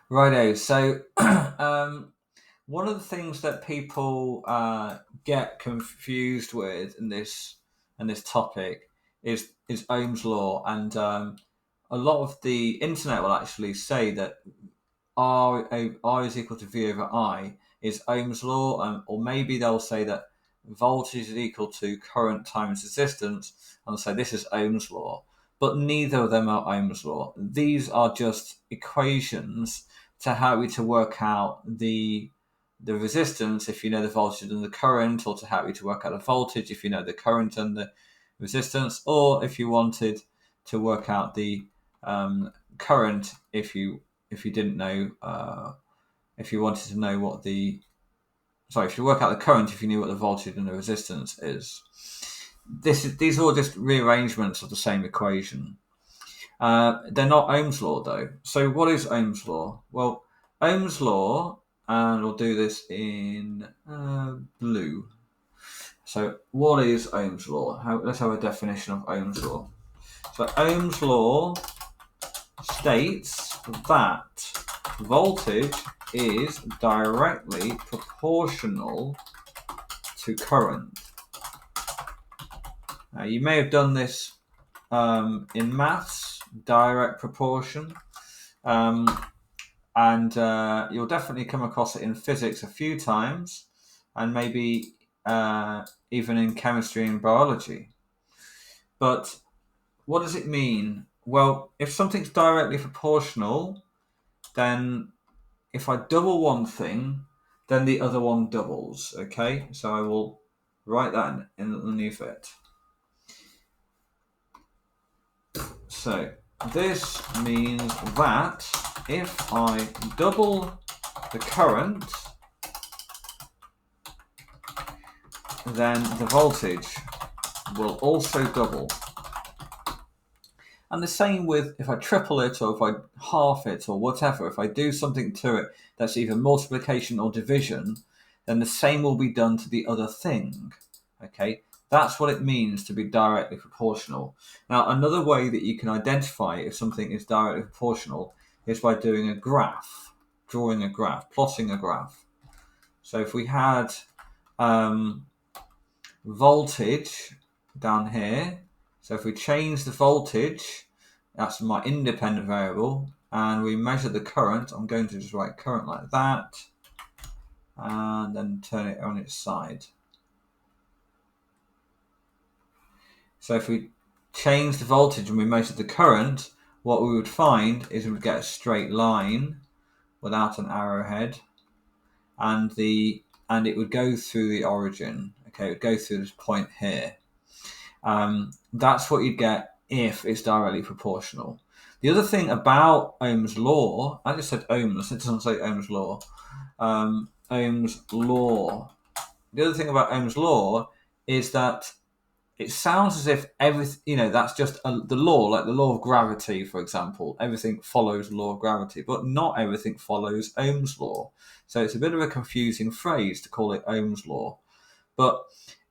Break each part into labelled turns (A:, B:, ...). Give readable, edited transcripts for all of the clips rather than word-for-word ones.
A: Righto. So, one of the things that people get confused with in this topic is Ohm's law, and a lot of the internet will actually say that R is equal to V over I is Ohm's law, or maybe they'll say that voltage is equal to current times resistance, and they'll say this is Ohm's law. But neither of them are Ohm's law. These are just equations to help you to work out the resistance if you know the voltage and the current, or to help you to work out the voltage if you know the current and the resistance, or if you wanted to work out the current if you didn't know if you wanted to know what the if you work out the current if you knew what the voltage and the resistance is. These are all just rearrangements of the same equation. They're not Ohm's law though. So what is Ohm's law? Well, Ohm's law, and we'll do this in blue. So what is Ohm's law? Let's have a definition of Ohm's law. So Ohm's law states that voltage is directly proportional to current. Now, you may have done this in maths, direct proportion, and you'll definitely come across it in physics a few times, and maybe even in chemistry and biology. But what does it mean? Well, if something's directly proportional, then if I double one thing, then the other one doubles. Okay, so I will write that in underneath it. So this means that if I double the current, then the voltage will also double. And the same with if I triple it, or if I half it, or whatever, if I do something to it that's either multiplication or division, then the same will be done to the other thing. Okay, that's what it means to be directly proportional. Now, another way that you can identify if something is directly proportional is by doing a graph, drawing a graph, plotting a graph. So if we had voltage down here, so if we change the voltage, that's my independent variable, and we measure the current, I'm going to just write current like that, and then turn it on its side. So if we change the voltage and we measure the current, what we would find is we would get a straight line without an arrowhead, and it would go through the origin. Okay, it would go through this point here. That's what you'd get if it's directly proportional. The other thing about Ohm's law, I just said Ohm's, it doesn't say Ohm's law. Ohm's law. The other thing about Ohm's law is that it sounds as if everything, that's just the law, like the law of gravity, for example. Everything follows the law of gravity, but not everything follows Ohm's law. So it's a bit of a confusing phrase to call it Ohm's law. But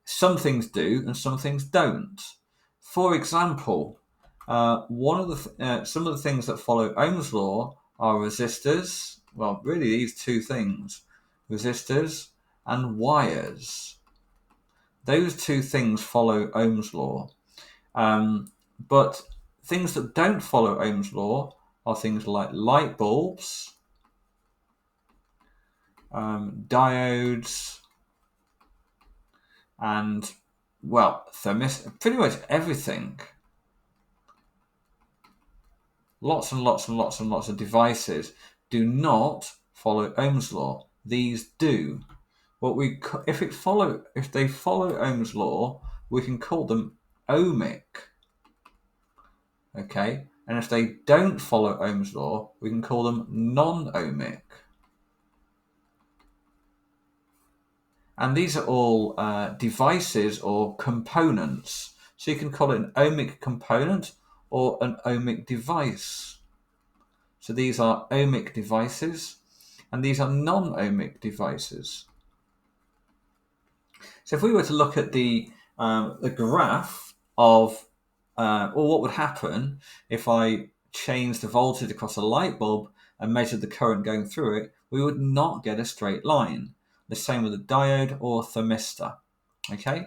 A: some things do and some things don't. For example, some of the things that follow Ohm's law are resistors. Well, really, these two things: resistors and wires. Those two things follow Ohm's law. But things that don't follow Ohm's law are things like light bulbs, diodes, and pretty much everything. Lots and lots and lots and lots of devices do not follow Ohm's law. These do. If they follow Ohm's law, we can call them ohmic. Okay, and if they don't follow Ohm's law, we can call them non-ohmic. And these are all devices or components. So you can call it an ohmic component or an ohmic device. So these are ohmic devices, and these are non-ohmic devices. So if we were to look at the graph of, what would happen if I change the voltage across a light bulb and measured the current going through it, we would not get a straight line. The same with a diode or thermistor. Okay,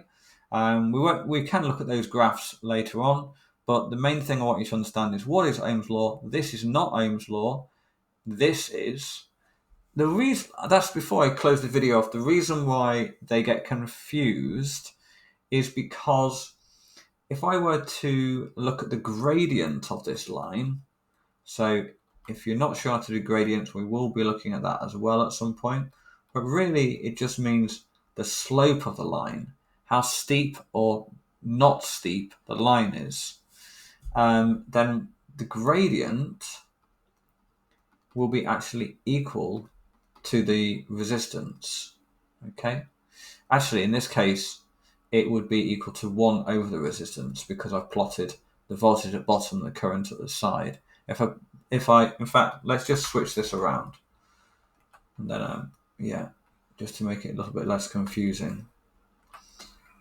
A: we can look at those graphs later on, but the main thing I want you to understand is what is Ohm's law. This is not Ohm's law. This is the reason. That's before I close the video off. The reason why they get confused is because if I were to look at the gradient of this line, so if you're not sure how to do gradients, we will be looking at that as well at some point. But really, it just means the slope of the line, how steep or not steep the line is. Then the gradient will be actually equal to the resistance. Okay? Actually, in this case, it would be equal to 1 over the resistance because I've plotted the voltage at bottom and the current at the side. In fact, let's just switch this around. And then, just to make it a little bit less confusing.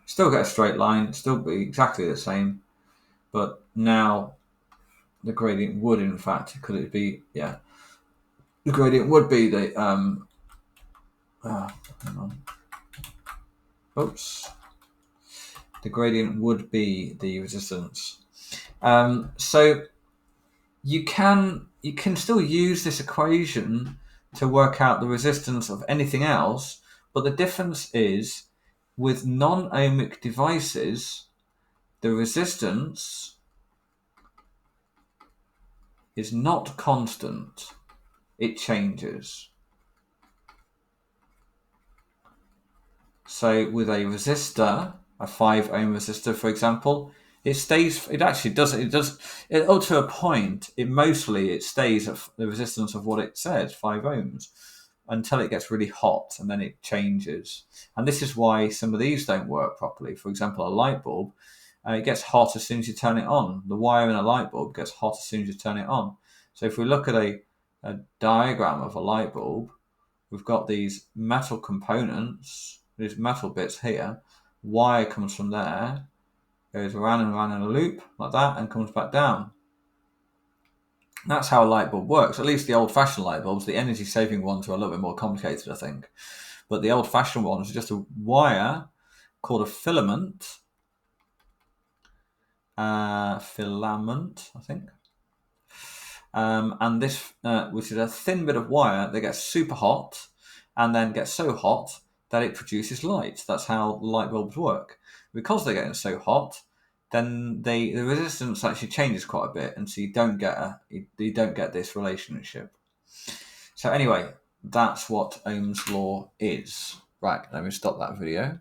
A: Still get a straight line, still be exactly the same, but now the gradient would, in fact, the gradient would be the, hang on. Oops. The gradient would be the resistance. So you can still use this equation to work out the resistance of anything else, but the difference is with non-ohmic devices, the resistance is not constant. It changes. So with a resistor, a 5 ohm resistor, for example, it does up to a point. It stays at the resistance of what it says, 5 ohms, until it gets really hot, and then it changes. And this is why some of these don't work properly. For example, a light bulb, it gets hot as soon as you turn it on. The wire in a light bulb gets hot as soon as you turn it on. So if we look at a diagram of a light bulb, we've got these metal components, these metal bits here. Wire comes from there, goes around and around in a loop like that, and comes back down. That's how a light bulb works. At least the old-fashioned light bulbs. The energy-saving ones are a little bit more complicated, I think. But the old-fashioned ones are just a wire called a filament. I think. And this, which is a thin bit of wire that gets super hot, and then gets so hot that it produces light. That's how light bulbs work. Because they're getting so hot, then the resistance actually changes quite a bit, and so you don't get this relationship. So anyway, that's what Ohm's law is. Right, let me stop that video.